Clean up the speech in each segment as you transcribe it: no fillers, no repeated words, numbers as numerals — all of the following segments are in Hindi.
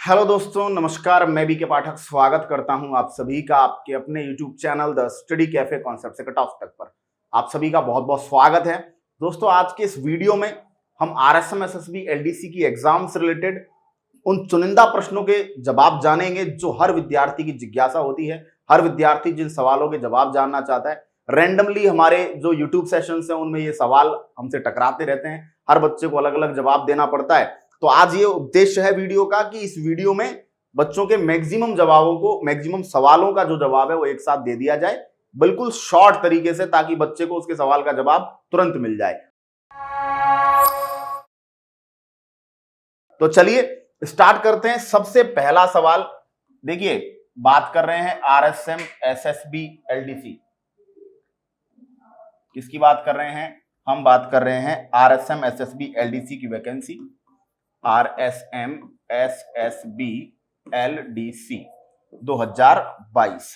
हेलो दोस्तों, नमस्कार। मैं बी के पाठक स्वागत करता हूं आप सभी का आपके अपने YouTube channel the study cafe concept से कट ऑफ तक पर आप सभी का बहुत बहुत स्वागत है। दोस्तों, आज के इस वीडियो में हम RSM SSB LDC की एग्जाम से रिलेटेड उन चुनिंदा प्रश्नों के जवाब जानेंगे जो हर विद्यार्थी की जिज्ञासा होती है। हर विद्यार्थी जिन सवालों के जवाब जानना चाहता है, रैंडमली हमारे जो YouTube सेशंस हैं उनमें ये सवाल हमसे टकराते रहते हैं। हर बच्चे को अलग अलग जवाब देना पड़ता है। तो आज ये उद्देश्य है वीडियो का कि इस वीडियो में बच्चों के मैक्सिमम सवालों का जो जवाब है वो एक साथ दे दिया जाए, बिल्कुल शॉर्ट तरीके से, ताकि बच्चे को उसके सवाल का जवाब तुरंत मिल जाए। तो चलिए स्टार्ट करते हैं। सबसे पहला सवाल देखिए, बात कर रहे हैं RSM SSB LDC। किसकी बात कर रहे हैं? हम बात कर रहे हैं RSM SSB LDC की वैकेंसी। RSM SSB LDC 2022।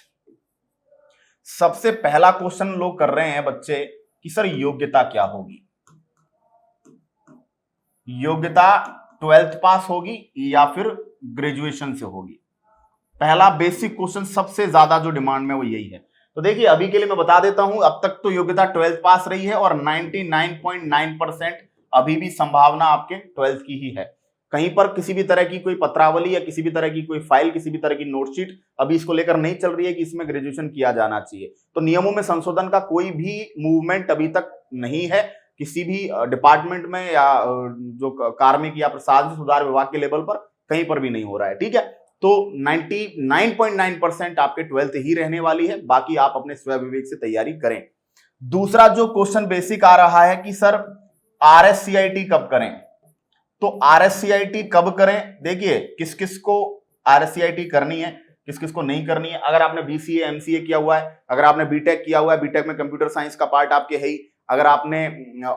सबसे पहला क्वेश्चन लोग कर रहे हैं बच्चे कि सर योग्यता क्या होगी। योग्यता 12th पास होगी या फिर ग्रेजुएशन से होगी। पहला बेसिक क्वेश्चन सबसे ज्यादा जो डिमांड में वो यही है। तो देखिए, अभी के लिए मैं बता देता हूं, अब तक तो योग्यता 12th पास रही है और 99.9% अभी भी संभावना आपके 12th की ही है। कहीं पर किसी भी तरह की कोई पत्रावली या किसी भी तरह की कोई फाइल, किसी भी तरह की नोटशीट अभी इसको लेकर नहीं चल रही है कि इसमें ग्रेजुएशन किया जाना चाहिए। तो नियमों में संशोधन का कोई भी मूवमेंट अभी तक नहीं है किसी भी डिपार्टमेंट में या जो कार्मिक या प्रशासनिक सुधार विभाग के लेवल पर कहीं पर भी नहीं हो रहा है। ठीक है, तो 99.9% आपके 12th ही रहने वाली है। बाकी आप अपने स्व विवेक से तैयारी करें। दूसरा जो क्वेश्चन बेसिक आ रहा है कि सर RSCIT कब करें। तो RSCIT कब करें, देखिए किस किस को RSCIT करनी है, किस किस को नहीं करनी है। अगर आपने BCA MCA किया हुआ है, अगर आपने बीटेक किया हुआ है, बीटेक में कंप्यूटर साइंस का पार्ट आपके है ही, अगर आपने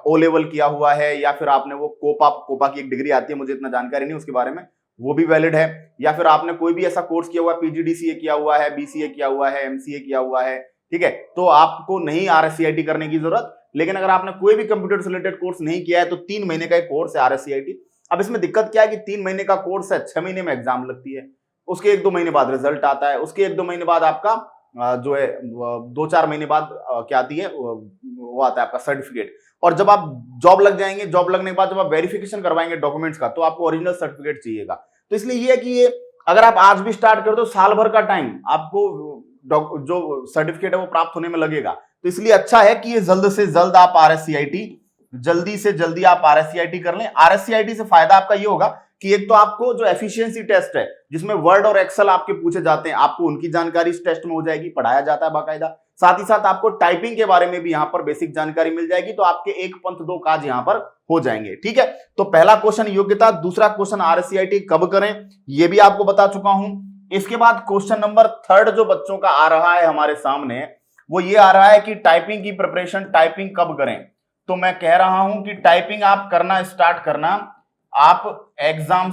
O लेवल किया हुआ है या फिर आपने वो कोपा की एक डिग्री आती है, मुझे इतना जानकारी नहीं उसके बारे में, वो भी वैलिड है। या फिर आपने कोई भी ऐसा कोर्स किया हुआ है, PGDCA किया हुआ है, BCA किया हुआ है, MCA किया हुआ है, ठीक है, तो आपको नहीं RSCIT करने की जरूरत। लेकिन अगर आपने कोई भी कंप्यूटर से रिलेटेड कोर्स नहीं किया है तो 3 महीने का एक कोर्स है RSCIT। अब इसमें दिक्कत क्या है कि 3 महीने का कोर्स है, 6 महीने में एग्जाम लगती है, उसके 1-2 महीने बाद रिजल्ट आता है, उसके 1-2 महीने बाद आपका जो है 2-4 महीने बाद क्या आती है, वो आता है आपका सर्टिफिकेट। और जब आप जॉब लग जाएंगे, जॉब लगने के बाद जब आप वेरिफिकेशन करवाएंगे डॉक्यूमेंट्स का, तो आपको ओरिजिनल सर्टिफिकेट चाहिएगा। तो इसलिए ये है कि ये अगर आप आज भी स्टार्ट कर दो, साल भर का टाइम आपको जो सर्टिफिकेट है वो प्राप्त होने में लगेगा। तो इसलिए अच्छा है कि ये जल्द से जल्द आप जल्दी से जल्दी आप RSCIT कर लें। RSCIT से फायदा आपका ये होगा कि एक तो आपको जो एफिशिएंसी टेस्ट है, जिसमें वर्ड और एक्सेल आपके पूछे जाते हैं, आपको उनकी जानकारी इस टेस्ट में हो जाएगी, पढ़ाया जाता है बाकायदा। साथ ही साथ आपको टाइपिंग के बारे में भी यहां पर बेसिक जानकारी मिल जाएगी। तो आपके एक पंथ दो काज यहां पर हो जाएंगे। ठीक है, तो पहला क्वेश्चन योग्यता, दूसरा क्वेश्चन RSCIT कब करें, यह भी आपको बता चुका हूं। इसके बाद क्वेश्चन नंबर 3 जो बच्चों का आ रहा है हमारे सामने, वो ये आ रहा है कि टाइपिंग की प्रिपरेशन, टाइपिंग कब करें। तो मैं कह रहा हूं कि टाइपिंग आप करना स्टार्ट करना, आप एग्जाम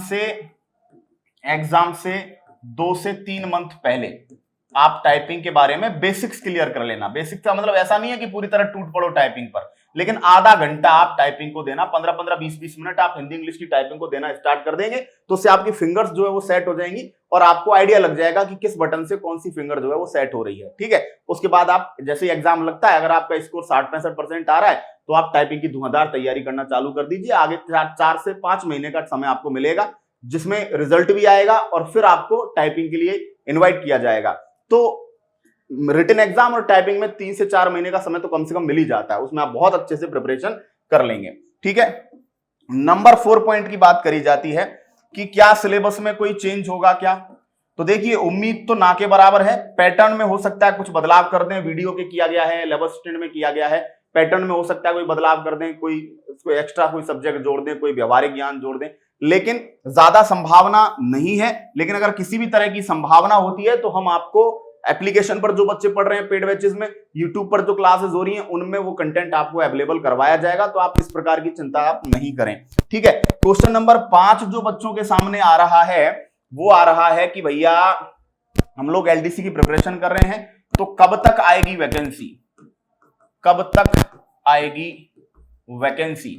से 2 से 3 मंथ पहले आप टाइपिंग के बारे में बेसिक्स क्लियर कर लेना। बेसिक्स का मतलब ऐसा नहीं है कि पूरी तरह टूट पड़ो टाइपिंग पर, लेकिन आधा घंटा आप टाइपिंग को देना, 15-15, 20-20 मिनट आप हिंदी इंग्लिश की टाइपिंग को देना स्टार्ट कर देंगे, तो उससे आपकी फिंगर्स जो है वो सेट हो जाएंगी और आपको आइडिया लग जाएगा कि किस बटन से कौन सी फिंगर जो है वो सेट हो रही है। ठीक है, उसके बाद आप जैसे ही एग्जाम लगता है, अगर आपका स्कोर 60-65% आ रहा है, तो आप टाइपिंग की धुआंधार तैयारी करना चालू कर दीजिए। आगे 4 से 5 महीने का समय आपको मिलेगा, जिसमें रिजल्ट भी आएगा और फिर आपको टाइपिंग के लिए इनवाइट किया जाएगा। तो रिटन एग्जाम और टाइपिंग में 3 से 4 महीने का समय तो कम से कम मिल ही जाता है, उसमें आप बहुत अच्छे से प्रिपरेशन कर लेंगे। ठीक है, नंबर 4 पॉइंट की बात करी जाती है कि क्या सिलेबस में कोई चेंज होगा क्या। तो देखिए, उम्मीद तो ना के बराबर है। पैटर्न में हो सकता है कुछ बदलाव कर दें, वीडियो के किया गया है, लेवल स्टैंड में किया गया है, पैटर्न में हो सकता है कोई बदलाव कर दें, कोई एक्स्ट्रा कोई सब्जेक्ट जोड़ दें, कोई व्यवहारिक ज्ञान जोड़ दें, लेकिन ज्यादा संभावना नहीं है। लेकिन अगर किसी भी तरह की संभावना होती है तो हम आपको एप्लीकेशन पर जो बच्चे पढ़ रहे हैं पेड बैचेस में, यूट्यूब पर जो क्लासेस हो रही हैं, उनमें वो कंटेंट आपको अवेलेबल करवाया जाएगा। तो आप इस प्रकार की चिंता आप नहीं करें। ठीक है, क्वेश्चन नंबर 5 जो बच्चों के सामने आ रहा है, वो आ रहा है कि भैया हम लोग LDC की प्रिपरेशन कर रहे हैं, तो कब तक आएगी वैकेंसी, कब तक आएगी वैकेंसी।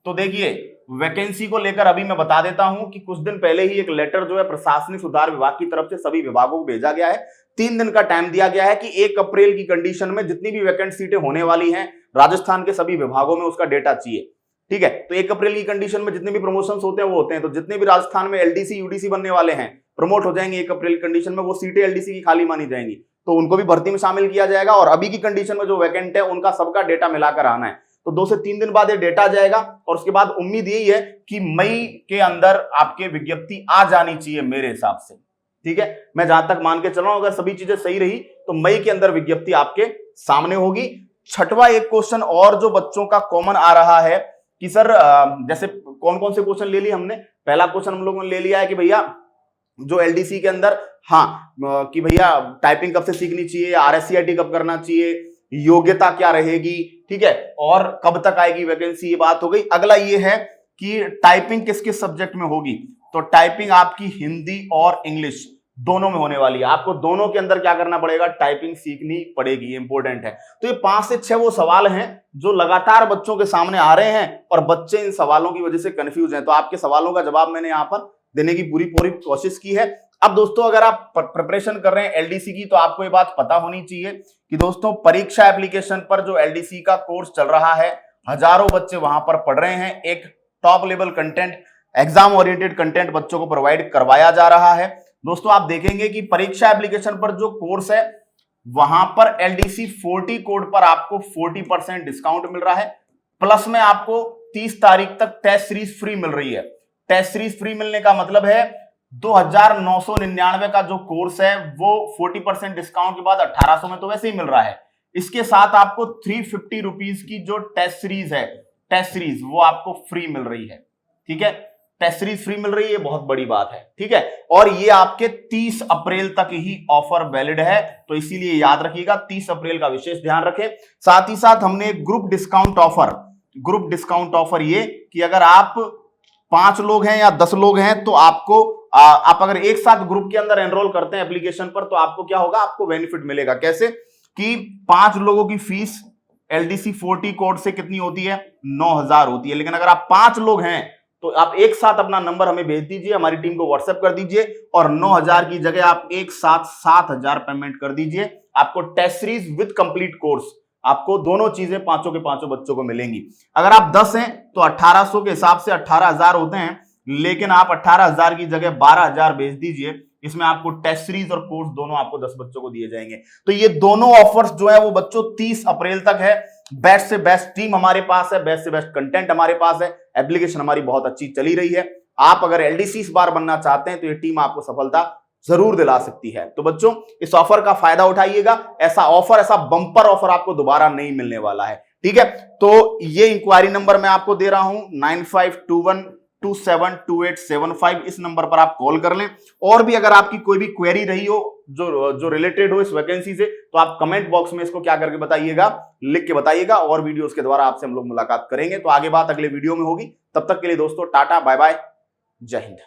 तो देखिए वैकेंसी को लेकर अभी मैं बता देता हूं कि कुछ दिन पहले ही एक लेटर जो है प्रशासनिक सुधार विभाग की तरफ से सभी विभागों को भेजा गया है। 3 दिन का टाइम दिया गया है कि 1 अप्रैल की कंडीशन में जितनी भी वैकेंट सीटें होने वाली हैं राजस्थान के सभी विभागों में उसका डेटा चाहिए। ठीक है, तो 1 अप्रैल की कंडीशन में जितने भी प्रमोशंस होते हैं वो होते हैं, तो जितने भी राजस्थान में एलडीसी यूडीसी बनने वाले हैं प्रमोट हो जाएंगे 1 अप्रैल की कंडीशन में, वो सीटें एलडीसी की खाली मानी जाएंगी, तो उनको भी भर्ती में शामिल किया जाएगा। और अभी की कंडीशन में जो वैकेंट है उनका सबका डेटा मिलाकर आना है, तो 2 से 3 दिन बाद ये डेटा जाएगा और उसके बाद उम्मीद यही है कि मई के अंदर आपके विज्ञप्ति आ जानी चाहिए मेरे हिसाब से। ठीक है, मैं जहां तक मान के चल रहा हूं अगर सभी चीजें सही रही तो मई के अंदर विज्ञप्ति आपके सामने होगी। छठवां एक क्वेश्चन और जो बच्चों का कॉमन आ रहा है कि सर जैसे कौन कौन से क्वेश्चन ले लिए हमने। पहला क्वेश्चन हम लोगों ने ले लिया है कि भैया जो एलडीसी के अंदर कि भैया टाइपिंग कब से सीखनी चाहिए, आरएससीआईटी कब करना चाहिए, योग्यता क्या रहेगी, ठीक है, और कब तक आएगी वैकेंसी, ये बात हो गई। अगला ये है कि टाइपिंग किस किस सब्जेक्ट में होगी, तो टाइपिंग आपकी हिंदी और इंग्लिश दोनों में होने वाली है। आपको दोनों के अंदर क्या करना पड़ेगा, टाइपिंग सीखनी पड़ेगी, इंपॉर्टेंट है। तो ये 5 से 6 वो सवाल हैं जो लगातार बच्चों के सामने आ रहे हैं और बच्चे इन सवालों की वजह से कंफ्यूज हैं, तो आपके सवालों का जवाब मैंने यहां पर देने की पूरी कोशिश की है। अब दोस्तों अगर आप प्रिपरेशन कर रहे हैं एलडीसी की तो आपको ये बात पता होनी चाहिए कि दोस्तों परीक्षा एप्लीकेशन पर जो एलडीसी का कोर्स चल रहा है, हजारों बच्चे वहां पर पढ़ रहे हैं। एक top level content, exam oriented content बच्चों को प्रोवाइड करवाया जा रहा है। दोस्तों आप देखेंगे कि परीक्षा एप्लीकेशन पर जो कोर्स है वहां पर एलडीसी 40 कोड पर आपको 40% डिस्काउंट मिल रहा है, प्लस में आपको 30 तारीख तक टेस्ट सीरीज फ्री मिल रही है। टेस्ट सीरीज फ्री मिलने का मतलब है 2999 का जो कोर्स है वो 40% डिस्काउंट के बाद 1800 में तो वैसे ही मिल रहा है। इसके साथ आपको 350 रुपीज की जो टेस्ट सीरीज है, टेस्ट सीरीज वो आपको फ्री मिल रही है। ठीक है, टेस्ट सीरीज फ्री मिल रही है, बहुत बड़ी बात है। ठीक है, और ये आपके 30 अप्रैल तक ही ऑफर वैलिड है, तो इसीलिए याद रखिएगा 30 अप्रैल का विशेष ध्यान रखें। साथ ही साथ हमने ग्रुप डिस्काउंट ऑफर ये कि अगर आप 5 लोग हैं या 10 लोग हैं तो आपको आप अगर एक साथ ग्रुप के अंदर एनरोल करते हैं एप्लीकेशन पर तो आपको क्या होगा, आपको बेनिफिट मिलेगा। कैसे कि 5 लोगों की फीस एलडीसी 40 कोड से कितनी होती है, 9000 होती है, लेकिन अगर आप 5 लोग हैं तो आप एक साथ अपना नंबर हमें भेज दीजिए, हमारी टीम को व्हाट्सएप कर दीजिए और 9000 की जगह आप एक साथ 7000 पेमेंट कर दीजिए। आपको test series with complete course, आपको दोनों चीजें पांचों के पांचों बच्चों को मिलेंगी। अगर आप 10 हैं तो 1800 के हिसाब से 18000 होते हैं, लेकिन आप 18000 की जगह 12000 भेज दीजिए। इसमें आपको टेस्ट सीरीज और कोर्स दोनों आपको 10 बच्चों को दिए जाएंगे। तो ये दोनों ऑफर्स जो है वो बच्चों 30 अप्रैल तक है। बेस्ट से बेस्ट टीम हमारे पास है, बेस्ट से बेस्ट कंटेंट हमारे पास है, एप्लीकेशन हमारी बहुत अच्छी चली रही है। आप अगर एलडीसी इस बार बनना चाहते हैं तो ये टीम आपको सफलता जरूर दिला सकती है। तो बच्चों इस ऑफर का फायदा उठाइएगा, ऐसा ऑफर, ऐसा बंपर ऑफर आपको दोबारा नहीं मिलने वाला है। ठीक है, तो ये इंक्वायरी नंबर मैं आपको दे रहा हूं 9521272875, इस नंबर पर आप कॉल कर लें। और भी अगर आपकी कोई भी क्वेरी रही हो जो रिलेटेड हो इस वैकेंसी से तो आप कमेंट बॉक्स में इसको क्या करके बताइएगा, लिख के बताइएगा, और वीडियोस के द्वारा आपसे हम लोग मुलाकात करेंगे। तो आगे बात अगले वीडियो में होगी, तब तक के लिए दोस्तों टाटा बाय बाय, जय हिंद।